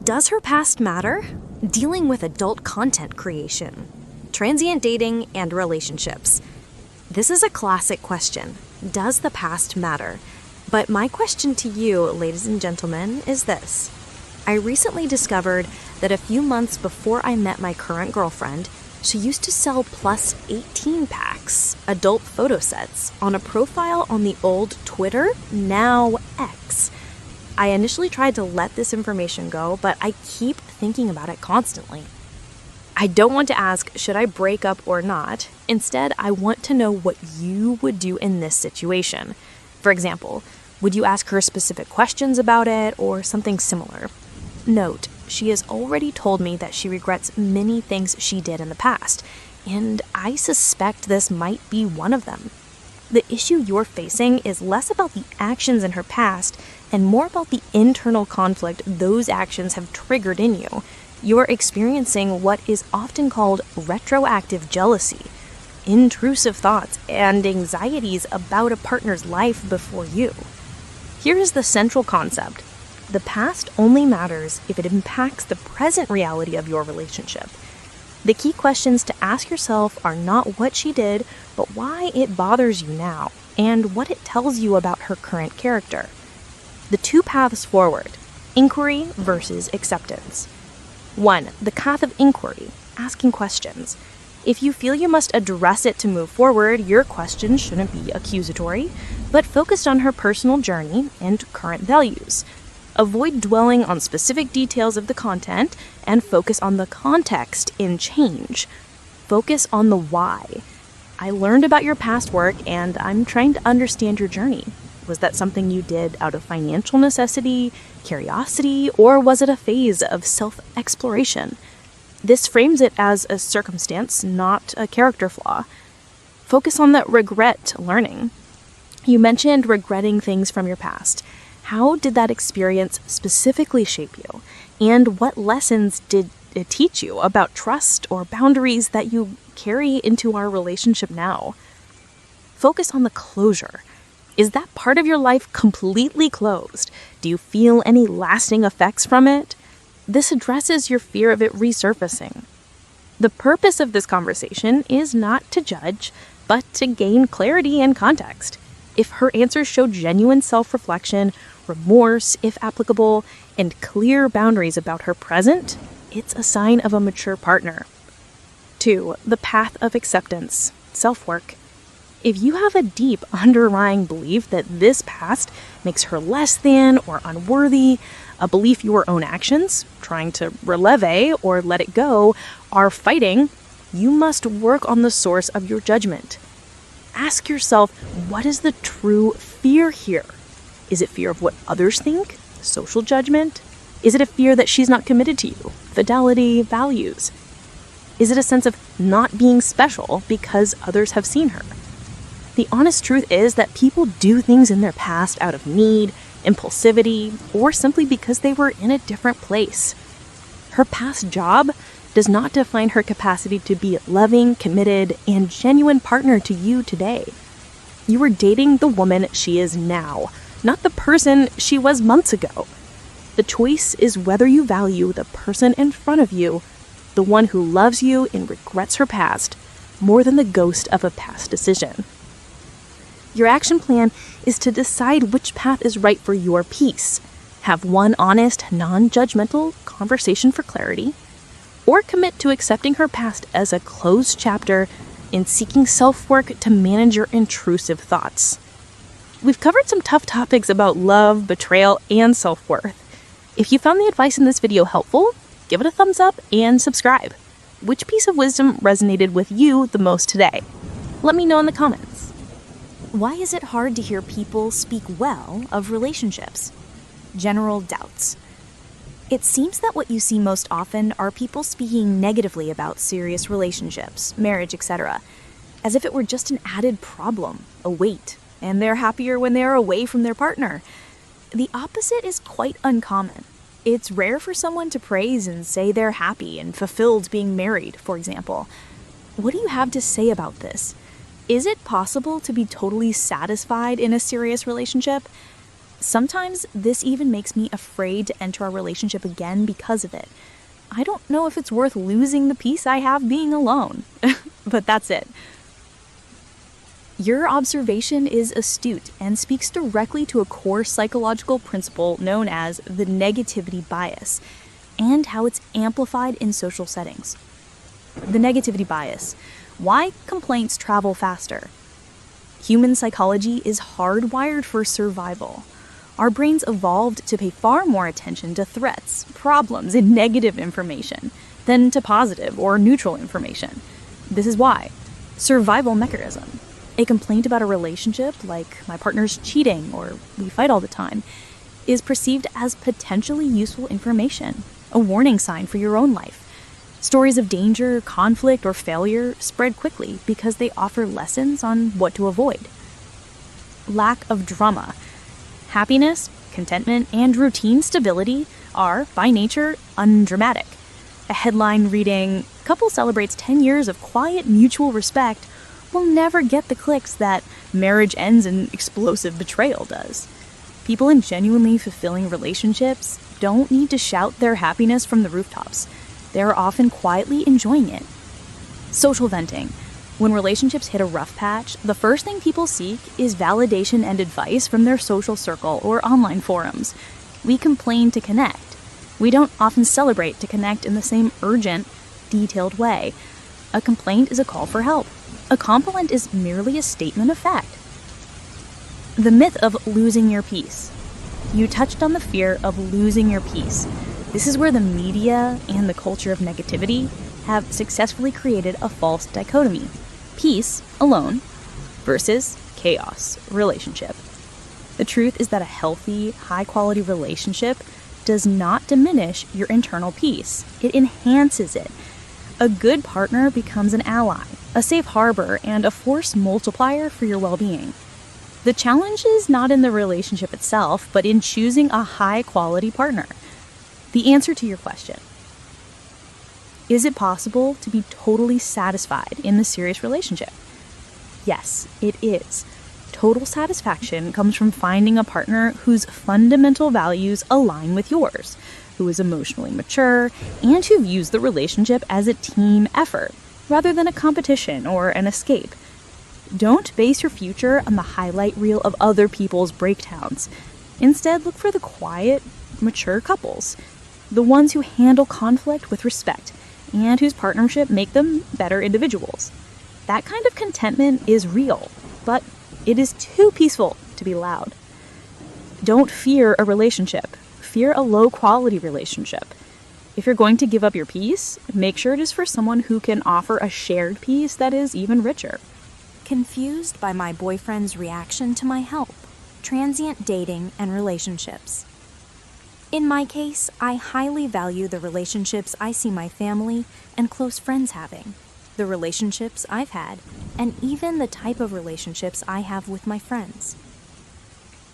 Does her past matter? Dealing with adult content creation, transient dating, and relationships. This is a classic question. Does the past matter? But my question to you, ladies and gentlemen, is this. I recently discovered that a few months before I met my current girlfriend, she used to sell plus 18 packs, adult photo sets, on a profile on the old Twitter, now X. I initially tried to let this information go, but I keep thinking about it constantly. I don't want to ask, should I break up or not? Instead, I want to know what you would do in this situation. For example, would you ask her specific questions about it or something similar? Note, she has already told me that she regrets many things she did in the past, and I suspect this might be one of them. The issue you're facing is less about the actions in her past and more about the internal conflict those actions have triggered in you. You're experiencing what is often called retroactive jealousy, intrusive thoughts, and anxieties about a partner's life before you. Here is the central concept. The past only matters if it impacts the present reality of your relationship. The key questions to ask yourself are not what she did, but why it bothers you now, and what it tells you about her current character. The two paths forward: inquiry versus acceptance. 1. The path of inquiry, asking questions. If you feel you must address it to move forward, your questions shouldn't be accusatory, but focused on her personal journey and current values. Avoid dwelling on specific details of the content and focus on the context in change. Focus on the why. I learned about your past work and I'm trying to understand your journey. Was that something you did out of financial necessity, curiosity, or was it a phase of self-exploration? This frames it as a circumstance, not a character flaw. Focus on the regret learning. You mentioned regretting things from your past. How did that experience specifically shape you? And what lessons did it teach you about trust or boundaries that you carry into our relationship now? Focus on the closure. Is that part of your life completely closed? Do you feel any lasting effects from it? This addresses your fear of it resurfacing. The purpose of this conversation is not to judge, but to gain clarity and context. If her answers show genuine self-reflection, remorse, if applicable, and clear boundaries about her present, it's a sign of a mature partner. 2. The path of acceptance, self-work. If you have a deep underlying belief that this past makes her less than or unworthy, a belief your own actions, trying to releve or let it go, are fighting, you must work on the source of your judgment. Ask yourself, what is the true fear here? Is it fear of what others think? Social judgment? Is it a fear that she's not committed to you? Fidelity, values? Is it a sense of not being special because others have seen her? The honest truth is that people do things in their past out of need, impulsivity, or simply because they were in a different place. Her past job does not define her capacity to be a loving, committed, and genuine partner to you today. You are dating the woman she is now, not the person she was months ago. The choice is whether you value the person in front of you, the one who loves you and regrets her past, more than the ghost of a past decision. Your action plan is to decide which path is right for your peace. Have one honest, non-judgmental conversation for clarity, or commit to accepting her past as a closed chapter and seeking self-work to manage your intrusive thoughts. We've covered some tough topics about love, betrayal, and self-worth. If you found the advice in this video helpful, give it a thumbs up and subscribe. Which piece of wisdom resonated with you the most today? Let me know in the comments. Why is it hard to hear people speak well of relationships? General doubts. It seems that what you see most often are people speaking negatively about serious relationships, marriage, etc., as if it were just an added problem, a weight, and they're happier when they are away from their partner. The opposite is quite uncommon. It's rare for someone to praise and say they're happy and fulfilled being married, for example. What do you have to say about this? Is it possible to be totally satisfied in a serious relationship? Sometimes this even makes me afraid to enter a relationship again because of it. I don't know if it's worth losing the peace I have being alone. But that's it. Your observation is astute and speaks directly to a core psychological principle known as the negativity bias, and how it's amplified in social settings. The negativity bias. Why complaints travel faster? Human psychology is hardwired for survival. Our brains evolved to pay far more attention to threats, problems, and negative information than to positive or neutral information. This is why. Survival mechanism. A complaint about a relationship, like my partner's cheating or we fight all the time, is perceived as potentially useful information, a warning sign for your own life. Stories of danger, conflict, or failure spread quickly because they offer lessons on what to avoid. Lack of drama. Happiness, contentment, and routine stability are, by nature, undramatic. A headline reading, "Couple celebrates 10 years of quiet mutual respect," will never get the clicks that "marriage ends in explosive betrayal" does. People in genuinely fulfilling relationships don't need to shout their happiness from the rooftops. They're often quietly enjoying it. Social venting. When relationships hit a rough patch, the first thing people seek is validation and advice from their social circle or online forums. We complain to connect. We don't often celebrate to connect in the same urgent, detailed way. A complaint is a call for help. A compliment is merely a statement of fact. The myth of losing your peace. You touched on the fear of losing your peace. This is where the media and the culture of negativity have successfully created a false dichotomy. Peace, alone, versus chaos, relationship. The truth is that a healthy, high-quality relationship does not diminish your internal peace. It enhances it. A good partner becomes an ally, a safe harbor, and a force multiplier for your well-being. The challenge is not in the relationship itself, but in choosing a high-quality partner. The answer to your question: is it possible to be totally satisfied in the serious relationship? Yes, it is. Total satisfaction comes from finding a partner whose fundamental values align with yours, who is emotionally mature, and who views the relationship as a team effort, rather than a competition or an escape. Don't base your future on the highlight reel of other people's breakdowns. Instead, look for the quiet, mature couples, the ones who handle conflict with respect, and whose partnership make them better individuals. That kind of contentment is real, but it is too peaceful to be loud. Don't fear a relationship. Fear a low-quality relationship. If you're going to give up your peace, make sure it is for someone who can offer a shared peace that is even richer. Confused by my boyfriend's reaction to my help, transient dating, and relationships. In my case, I highly value the relationships I see my family and close friends having, the relationships I've had, and even the type of relationships I have with my friends.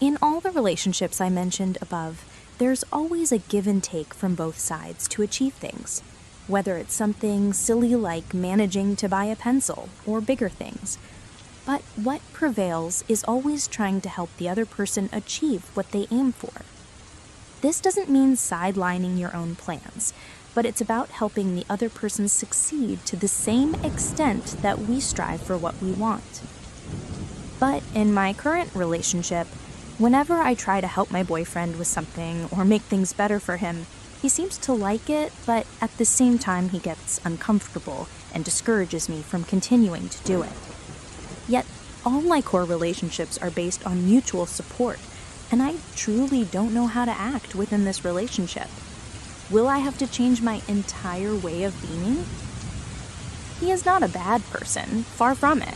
In all the relationships I mentioned above, there's always a give and take from both sides to achieve things, whether it's something silly like managing to buy a pencil or bigger things. But what prevails is always trying to help the other person achieve what they aim for. This doesn't mean sidelining your own plans, but it's about helping the other person succeed to the same extent that we strive for what we want. But in my current relationship, whenever I try to help my boyfriend with something or make things better for him, he seems to like it, but at the same time he gets uncomfortable and discourages me from continuing to do it. Yet, all my core relationships are based on mutual support, and I truly don't know how to act within this relationship. Will I have to change my entire way of being? He is not a bad person, far from it.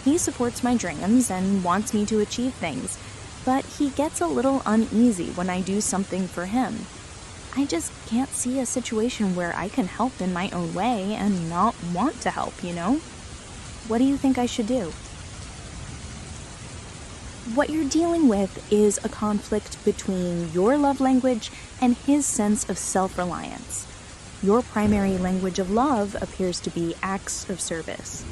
He supports my dreams and wants me to achieve things, but he gets a little uneasy when I do something for him. I just can't see a situation where I can help in my own way and not want to help, you know? What do you think I should do? What you're dealing with is a conflict between your love language and his sense of self-reliance. Your primary language of love appears to be acts of service.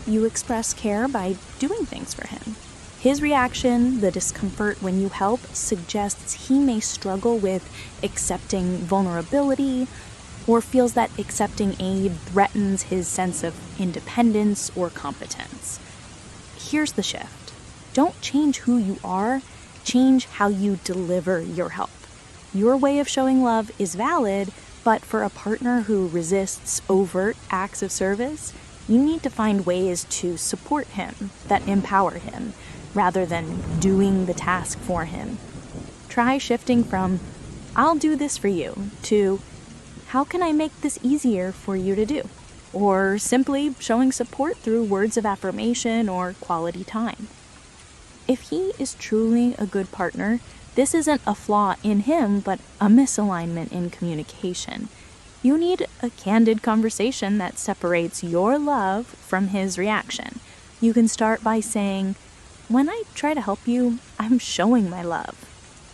You express care by doing things for him. His reaction, the discomfort when you help, suggests he may struggle with accepting vulnerability or feels that accepting aid threatens his sense of independence or competence. Here's the shift. Don't change who you are, change how you deliver your help. Your way of showing love is valid, but for a partner who resists overt acts of service, you need to find ways to support him that empower him, rather than doing the task for him. Try shifting from, "I'll do this for you," to, "How can I make this easier for you to do?" Or simply showing support through words of affirmation or quality time. If he is truly a good partner, this isn't a flaw in him, but a misalignment in communication. You need a candid conversation that separates your love from his reaction. You can start by saying, "When I try to help you, I'm showing my love,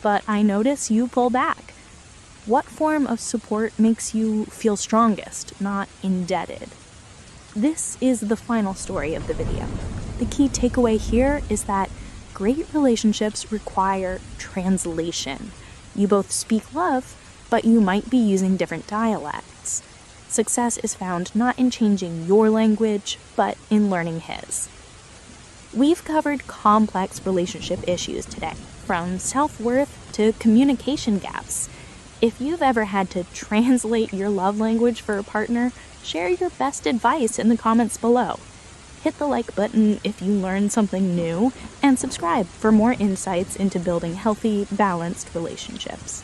but I notice you pull back. What form of support makes you feel strongest, not indebted?" This is the final story of the video. The key takeaway here is that great relationships require translation. You both speak love, but you might be using different dialects. Success is found not in changing your language, but in learning his. We've covered complex relationship issues today, from self-worth to communication gaps. If you've ever had to translate your love language for a partner, share your best advice in the comments below. Hit the like button if you learned something new, and subscribe for more insights into building healthy, balanced relationships.